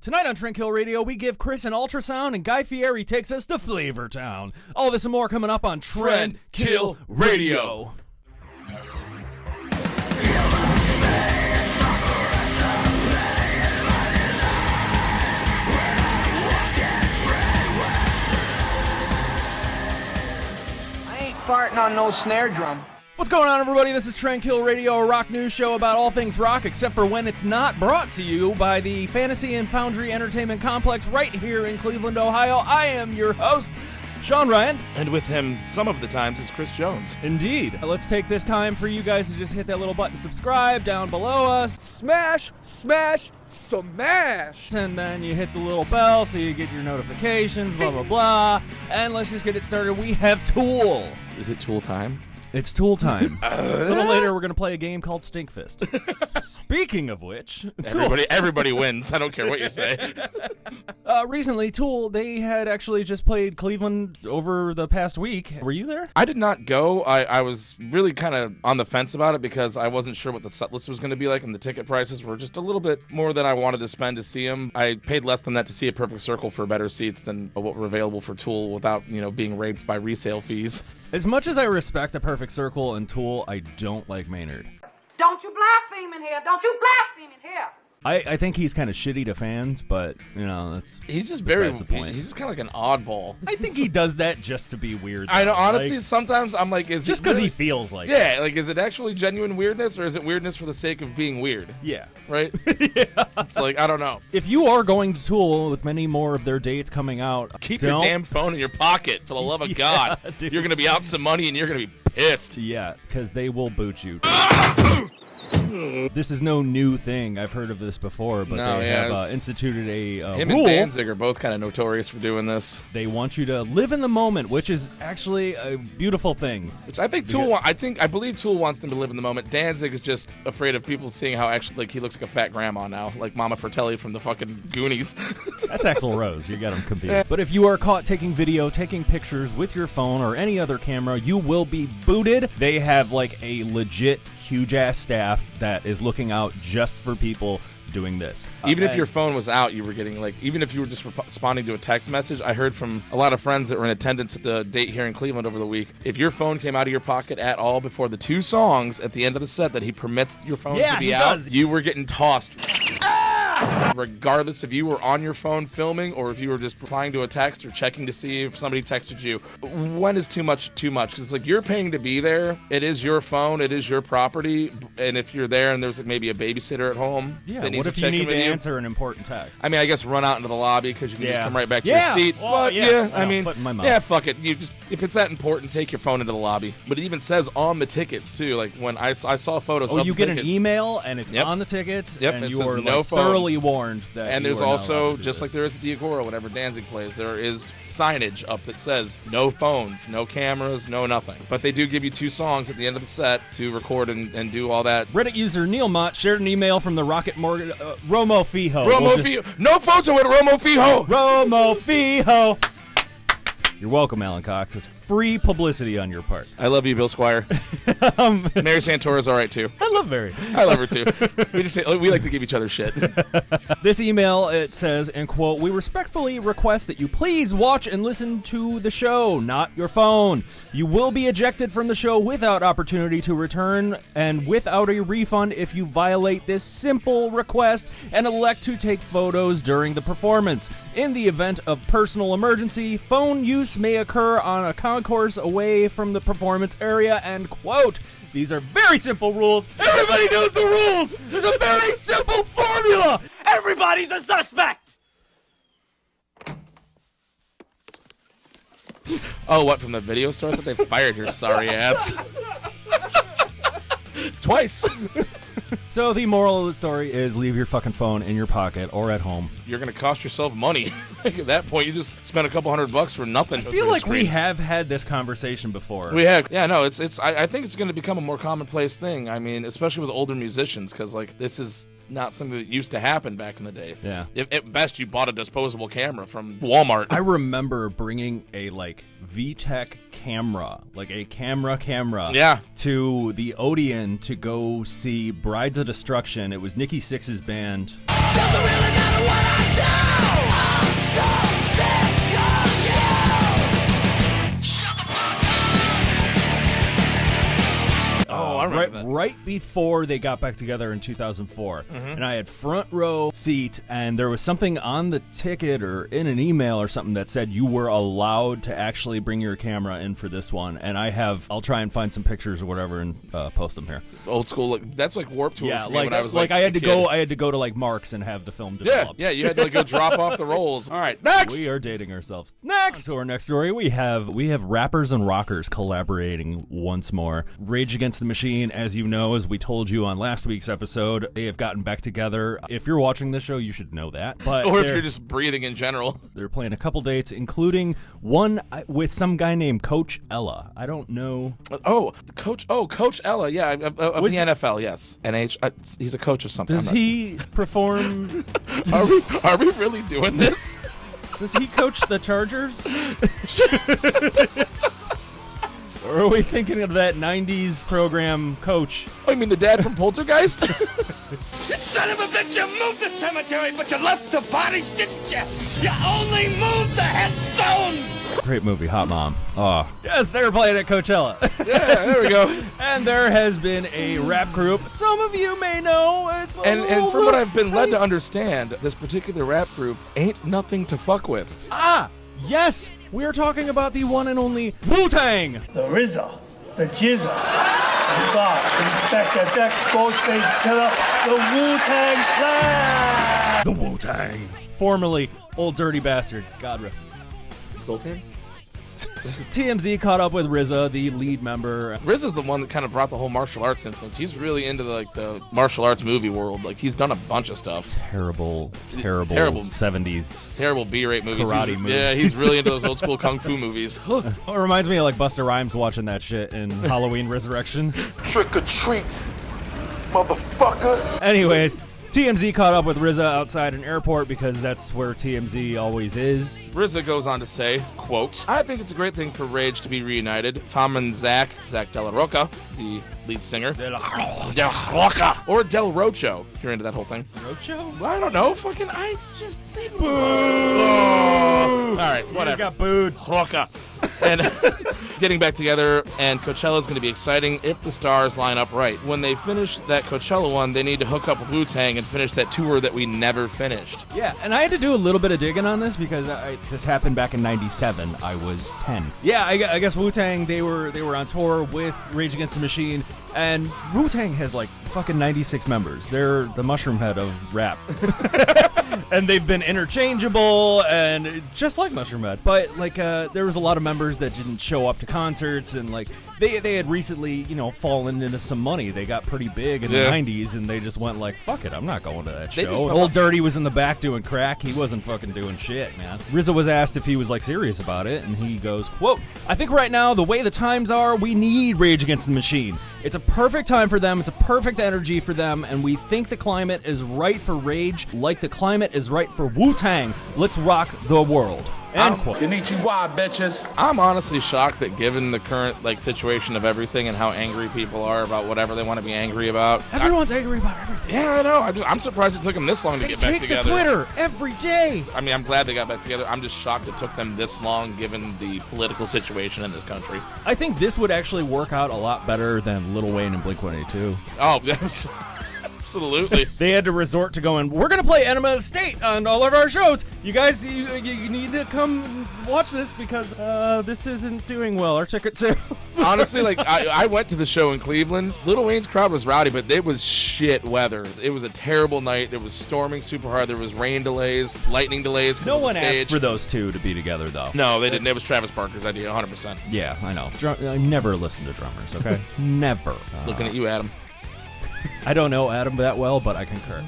Tonight on Tranquil Radio, we give Chris an ultrasound and Guy Fieri takes us to Flavor Town. All this and more coming up on Tranquil Radio. I ain't farting on no snare drum. What's going on, everybody? This is Tranquil Radio, a rock news show about all things rock, except for when it's not, brought to you by the Fantasy and Foundry Entertainment Complex right here in Cleveland, Ohio. I am your host, Sean Ryan. And with him, some of the times, is Chris Jones. Indeed. Let's take this time for you guys to just hit that little button, subscribe down below us. Smash, smash, smash. And then you hit the little bell so you get your notifications, blah, blah, blah. And let's just get it started. We have Tool. Is it Tool time? It's Tool time. A little later, we're going to play a game called Stinkfist. Speaking of which... Everybody wins. I don't care what you say. Recently, Tool, they had actually just played Cleveland over the past week. Were you there? I did not go. I was really kind of on the fence about it because I wasn't sure what the set list was going to be like, and the ticket prices were just a little bit more than I wanted to spend to see them. I paid less than that to see a Perfect Circle for better seats than what were available for Tool without, being raped by resale fees. As much as I respect a Perfect Circle and Tool, I don't like Maynard. Don't you blaspheme in here! Don't you blaspheme in here! I think he's kind of shitty to fans, but, that's he's just besides the point. He's just kind of like an oddball. I think he does that just to be weird, though. I know, honestly, sometimes I'm like, is just because he feels like yeah, like, is it actually genuine weirdness, or is it weirdness for the sake of being weird? Yeah. Right? Yeah. It's like, I don't know. If you are going to Tool with many more of their dates coming out, keep your damn phone in your pocket, for the love of God. Dude. You're going to be out some money, and you're going to be pissed. Yeah, because they will boot you. This is no new thing. I've heard of this before, but they have instituted a him rule. And Danzig are both kind of notorious for doing this. They want you to live in the moment, which is actually a beautiful thing. Which I think I believe Tool wants them to live in the moment. Danzig is just afraid of people seeing how actually like he looks like a fat grandma now, like Mama Fratelli from the fucking Goonies. That's Axl Rose. You got him confused. But if you are caught taking video, taking pictures with your phone or any other camera, you will be booted. They have like a legit huge-ass staff that is looking out just for people doing this. Even if your phone was out, you were getting, even if you were just responding to a text message, I heard from a lot of friends that were in attendance at the date here in Cleveland over the week, if your phone came out of your pocket at all before the two songs at the end of the set that he permits your phone to be out, you were getting tossed. Regardless if you were on your phone filming or if you were just replying to a text or checking to see if somebody texted you. When is too much too much? Because it's you're paying to be there. It is your phone. It is your property. And if you're there and there's maybe a babysitter at home, what if you need to answer an important text? I mean, I guess run out into the lobby because you can just come right back to your seat. Well, but fuck it. You just if it's that important, take your phone into the lobby. But it even says on the tickets too. Like when I saw photos. Oh, you get an email and it's on the tickets. Yep, and it you are no thoroughly warned that. And there's also, just like there is at the Agora whenever Danzig plays, there is signage up that says no phones, no cameras, no nothing. But they do give you two songs at the end of the set to record and do all that. Reddit user Neil Mott shared an email from the Rocket Morgan Romo Fijo. Fijo. No photo with Romo Fijo. Romo Fijo. You're welcome, Alan Cox. It's free publicity on your part. I love you, Bill Squire. Mary Santora's all right, too. I love Mary. I love her, too. We like to give each other shit. This email, it says, and quote, "We respectfully request that you please watch and listen to the show, not your phone. You will be ejected from the show without opportunity to return and without a refund if you violate this simple request and elect to take photos during the performance. In the event of personal emergency, phone use may occur on a concourse away from the performance area," end quote. These are very simple rules. Everybody knows the rules. There's a very simple formula. Everybody's a suspect. Oh, what, from the video store? I thought they fired your sorry ass. Twice. So the moral of the story is leave your fucking phone in your pocket or at home. You're going to cost yourself money. At that point, you just spent a couple $100 for nothing. I feel like we have had this conversation before. We have. Yeah, no, I think it's going to become a more commonplace thing. I mean, especially with older musicians, because, this is not something that used to happen back in the day. Yeah. At best, you bought a disposable camera from Walmart. I remember bringing a, VTech camera, a camera, to the Odeon to go see Brides of Destruction. It was Nikki Sixx's band. Doesn't really matter what I do. right before they got back together in 2004. And I had front row seat, and there was something on the ticket or in an email or something that said you were allowed to actually bring your camera in for this one. And I'll try and find some pictures or whatever and post them here. Old school, that's like Warped Tour. Yeah, for me when I was I had to a go. kid. I had to go to like Mark's and have the film developed. Yeah, you had to like go drop off the rolls. All right, next. We are dating ourselves. Next to our next story, we have rappers and rockers collaborating once more. Rage Against the Machine, as you know, as we told you on last week's episode, they have gotten back together. If you're watching this show, you should know that. But Or if you're just breathing in general. They're playing a couple dates, including one with some guy named Coach Ella. I don't know. Coach Ella, yeah, of the NFL, yes. He's a coach of something. Does he perform? Are we really doing this? Does he coach the Chargers? Or are we thinking of that 90s program Coach? Oh, you mean the dad from Poltergeist? You son of a bitch, you moved the cemetery, but you left the bodies, didn't you? You only moved the headstones! Great movie, Hot Mom. Oh. Yes, they were playing at Coachella. Yeah, there we go. And there has been a rap group. Some of you may know. And from what I've been led to understand, this particular rap group ain't nothing to fuck with. Yes, we're talking about the one and only WuTang. The RZA, the Jizza, the God, Inspector Deck, Ghostface Killer, the WuTang Clan! The WuTang. Formerly Old Dirty Bastard. God rest his Zoltan? TMZ caught up with RZA, the lead member. RZA's the one that kind of brought the whole martial arts influence. He's really into the martial arts movie world. Like, he's done a bunch of stuff. Terrible 70s. Terrible B-rate movies. Karate movies. Yeah, he's really into those old school kung fu movies. It reminds me of like Busta Rhymes watching that shit in Halloween Resurrection. Trick or treat, motherfucker. Anyways, TMZ caught up with RZA outside an airport because that's where TMZ always is. RZA goes on to say, quote, I think it's a great thing for Rage to be reunited. Tom and Zach De La Rocha, the lead singer. De La Rocha. Or Del Rocho, if you're into that whole thing. Rocho? I don't know. I just think... All right, whatever. He got booed. Rocha. And getting back together, and Coachella's going to be exciting if the stars line up right. When they finish that Coachella one, they need to hook up with WuTang and finish that tour that we never finished. Yeah, and I had to do a little bit of digging on this because this happened back in '97. I was 10. Yeah, I guess WuTang, they were on tour with Rage Against the Machine, and WuTang has like fucking 96 members. They're the mushroom head of rap. And they've been interchangeable and just like Mushroom Head. But like there was a lot of members that didn't show up to concerts, and like they had recently, fallen into some money. They got pretty big in the 90s, and they just went like, fuck it, I'm not going to that show. Old Dirty was in the back doing crack. He wasn't fucking doing shit, man. RZA was asked if he was like serious about it, and he goes, quote, I think right now, the way the times are, we need Rage Against the Machine. It's a perfect time for them. It's a perfect energy for them, and we think the climate is right for Rage, like the climate is right for WuTang. Let's rock the world. End quote. Konnichiwa, bitches. I'm honestly shocked that given the current situation of everything and how angry people are about whatever they want to be angry about. Everyone's angry about everything. Yeah, I know. I'm surprised it took them this long to get back together. They take to Twitter every day. I mean, I'm glad they got back together. I'm just shocked it took them this long given the political situation in this country. I think this would actually work out a lot better than Lil Wayne and Blink-182. Oh, absolutely. They had to resort to going, we're going to play Enema of the State on all of our shows. You guys, you need to come and watch this because this isn't doing well. Our ticket sales. Honestly, I went to the show in Cleveland. Lil Wayne's crowd was rowdy, but it was shit weather. It was a terrible night. It was storming super hard. There was rain delays, lightning delays. No one asked for those two to be together, though. No, they didn't. It was Travis Barker's idea, 100%. Yeah, I know. I never listen to drummers, okay? Never. Looking at you, Adam. I don't know Adam that well, but I concur.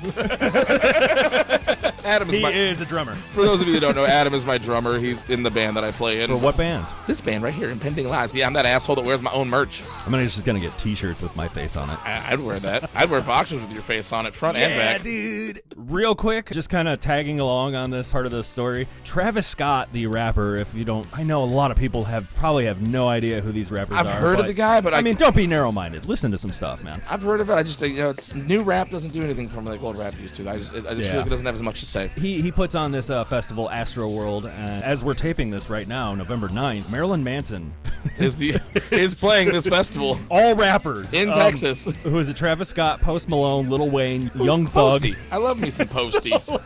He is a drummer. For those of you that don't know, Adam is my drummer. He's in the band that I play in. For what band? This band right here, Impending Lives. Yeah, I'm that asshole that wears my own merch. I'm just going to get t-shirts with my face on it. I'd wear that. I'd wear boxers with your face on it, front and back. Yeah, dude. Real quick, just kind of tagging along on this part of the story. Travis Scott, the rapper, if you don't... I know a lot of people probably have no idea who these rappers are. I've heard of the guy, but I mean, don't be narrow-minded. Listen to some stuff, man. I've heard of it. I just, it's new rap doesn't do anything for me like old rap used to. I just feel like it doesn't have as much say. He puts on this festival, Astroworld, and as we're taping this right now, November 9th, Marilyn Manson is playing this festival. All rappers. In Texas. Who is it? Travis Scott, Post Malone, Lil Wayne, Young Thug. Posty. I love me some Posty. So,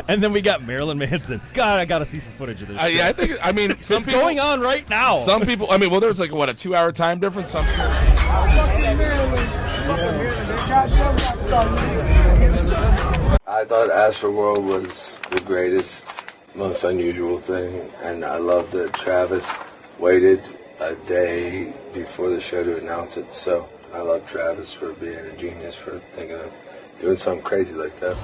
and then we got Marilyn Manson. God, I gotta see some footage of this. Yeah, I mean, some it's people, going on right now. Some people, I mean, well, there's like, what, a 2-hour time difference? I thought Astroworld was the greatest, most unusual thing, and I love that Travis waited a day before the show to announce it, so I love Travis for being a genius, for thinking of doing something crazy like that.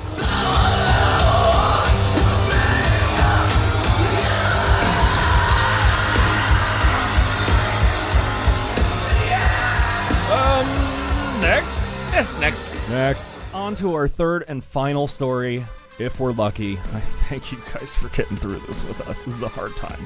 Next. On to our third and final story, if we're lucky. I thank you guys for getting through this with us. This is a hard time.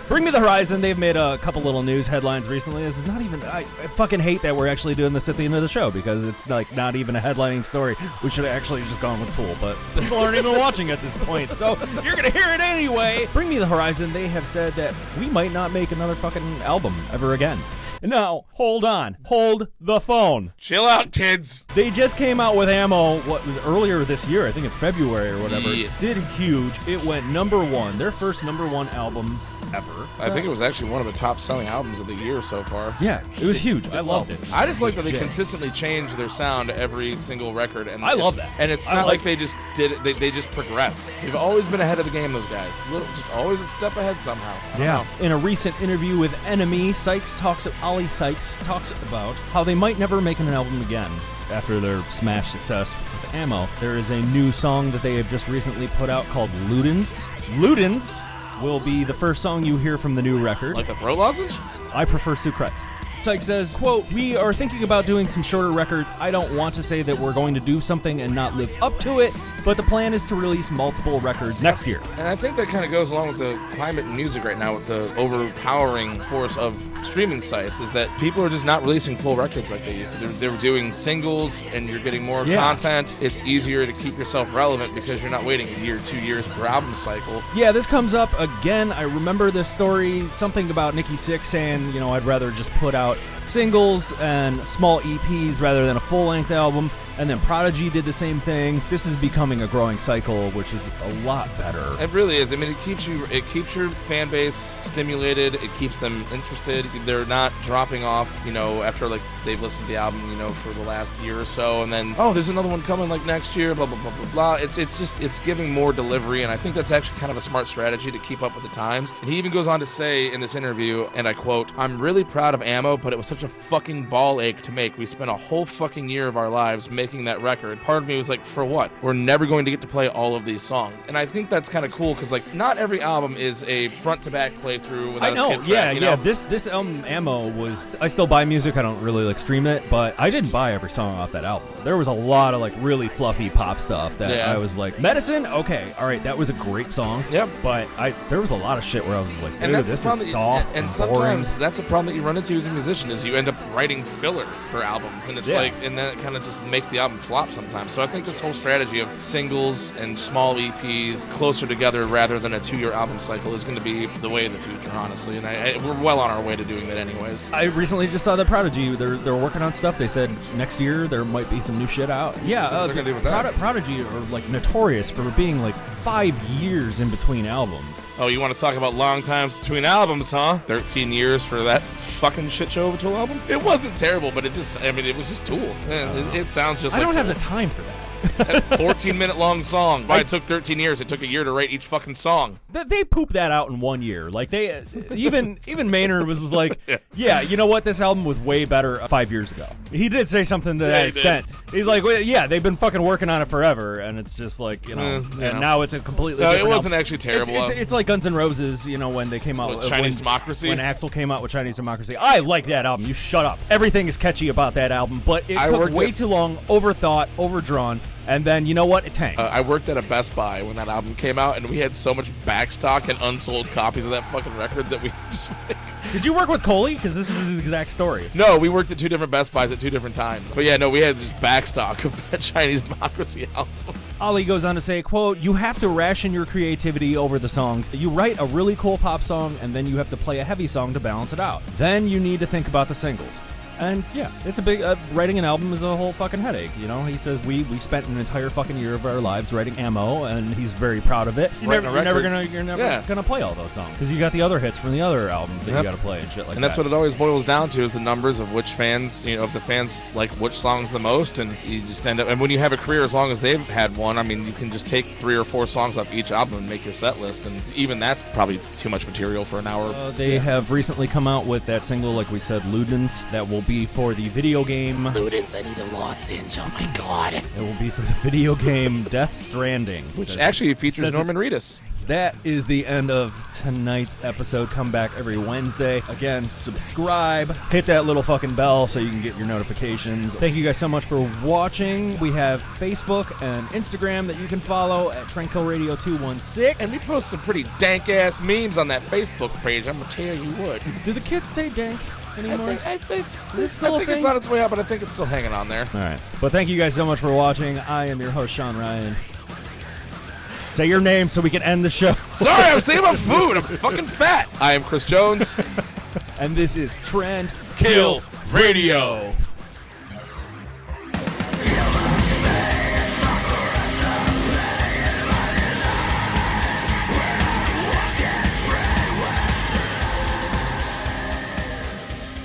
Bring Me the Horizon. They've made a couple little news headlines recently. This is not even... I fucking hate that we're actually doing this at the end of the show because it's like not even a headlining story. We should have actually just gone with Tool, but people aren't even watching at this point, so you're going to hear it anyway. Bring Me the Horizon. They have said that we might not make another fucking album ever again. Now, hold on. Hold the phone. Chill out, kids. They just came out with Ammo, what was earlier this year, I think in February or whatever. Yes. Did huge. It went #1. Their first #1 album ever. I think it was actually one of the top-selling albums of the year so far. Yeah, it was huge. I loved it. I just like that they consistently change their sound every single record. And I love that. And it's not like they just did it. They just progress. They've always been ahead of the game, those guys. Just always a step ahead somehow. I don't know. In a recent interview with Enemy, Ollie Sykes talks about how they might never make an album again after their smash success with Ammo. There is a new song that they have just recently put out called Ludens. Ludens will be the first song you hear from the new record. Like the throat lozenge? I prefer Sucrets. Sykes says, quote, "We are thinking about doing some shorter records. I don't want to say that we're going to do something and not live up to it, but the plan is to release multiple records next year." And I think that kind of goes along with the climate in music right now, with the overpowering force of streaming sites, is that people are just not releasing full records like they used to. They're doing singles, and you're getting more content. It's easier to keep yourself relevant because you're not waiting a year, 2 years per album cycle. Yeah, this comes up again. I remember this story, something about Nikki Sixx saying, I'd rather just put out singles and small EPs rather than a full-length album. And then Prodigy did the same thing. This is becoming a growing cycle, which is a lot better. It really is. I mean, it keeps your fan base stimulated. It keeps them interested. They're not dropping off, after like they've listened to the album, for the last year or so, and then there's another one coming like next year. Blah blah blah blah blah. It's giving more delivery, and I think that's actually kind of a smart strategy to keep up with the times. And he even goes on to say in this interview, and I quote, "I'm really proud of Ammo, but it was such a fucking ball ache to make. We spent a whole fucking year of our lives making that record. Part of me was like, for what? We're never going to get to play all of these songs." And I think that's kind of cool because like not every album is a front to back playthrough without a skip track. Yeah. This album Ammo was. I still buy music. I don't really like stream it, but I didn't buy every song off that album. There was a lot of like really fluffy pop stuff that I was like, Medicine. Okay, all right, that was a great song. Yep. But there was a lot of shit where I was like, dude, and that's this is soft and boring. sometimes that's a problem that you run into as a musician is you end up writing filler for albums, and it's like, and then it kind of just makes the album flop sometimes. So I think this whole strategy of singles and small EPs closer together rather than a 2-year album cycle is going to be the way of the future, honestly. And we're well on our way to doing that anyways. I recently just saw that Prodigy, they're working on stuff. They said next year there might be some new shit out. Yeah, they're going to do with that. Prodigy are like notorious for being like 5 years in between albums. Oh, you want to talk about long times between albums, huh? 13 years for that fucking shit show of a Tool album? It wasn't terrible, but it was just Tool. It sounds just like I don't Tool. have the time for that. 14-minute long song. Why it took 13 years. It took a year to write each fucking song. They pooped that out in 1 year. Like they even Maynard was like, yeah, you know what? This album was way better 5 years ago. He did say something to that extent. He's like, well, yeah, they've been fucking working on it forever, and it's just like, and now it's a completely different it wasn't album. actually terrible. It's like Guns N' Roses, when they came out with Chinese Democracy. When Axl came out with Chinese Democracy. I like that album. You shut up. Everything is catchy about that album, but it took way too long, overthought, overdrawn. And then, you know what? It tanked. I worked at a Best Buy when that album came out, and we had so much backstock and unsold copies of that fucking record that we just like... Did you work with Coley? Because this is his exact story. No, we worked at 2 different Best Buys at 2 different times. But yeah, no, we had just backstock of that Chinese Democracy album. Ali goes on to say, quote, you have to ration your creativity over the songs. You write a really cool pop song, and then you have to play a heavy song to balance it out. Then you need to think about the singles. And yeah, it's a big, writing an album is a whole fucking headache, you know? He says we spent an entire fucking year of our lives writing Ammo, and he's very proud of it. You're never gonna play all those songs, because you got the other hits from the other albums that you gotta play and shit like that. And that's what it always boils down to, is the numbers of which fans, you know, if the fans like which songs the most, and you just end up, and when you have a career as long as they've had one, I mean, you can just take 3 or 4 songs off each album and make your set list, and even that's probably too much material for an hour. They have recently come out with that single, like we said, Ludens, that will be for the video game. Ludens, I need a lozenge, oh my god. It will be for the video game Death Stranding. Which actually features Norman Reedus. That is the end of tonight's episode. Come back every Wednesday. Again, subscribe. Hit that little fucking bell so you can get your notifications. Thank you guys so much for watching. We have Facebook and Instagram that you can follow at Tranquil Radio 216. And we post some pretty dank-ass memes on that Facebook page. I'm going to tell you what. Do the kids say dank anymore? I think it's on its way out, but I think it's still hanging on there. All right. But thank you guys so much for watching. I am your host, Sean Ryan. Say your name so we can end the show. Sorry, I was thinking about food. I'm fucking fat. I am Chris Jones. And this is Tranquil Radio.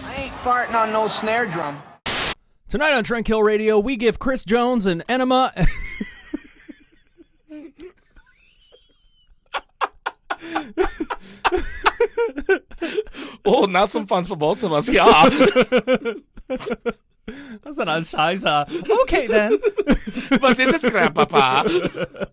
I ain't farting on no snare drum. Tonight on Tranquil Radio, we give Chris Jones an enema. Oh, now some fun for both of us, yeah. That's an Scheiße. Okay, then. But is it, Grandpapa?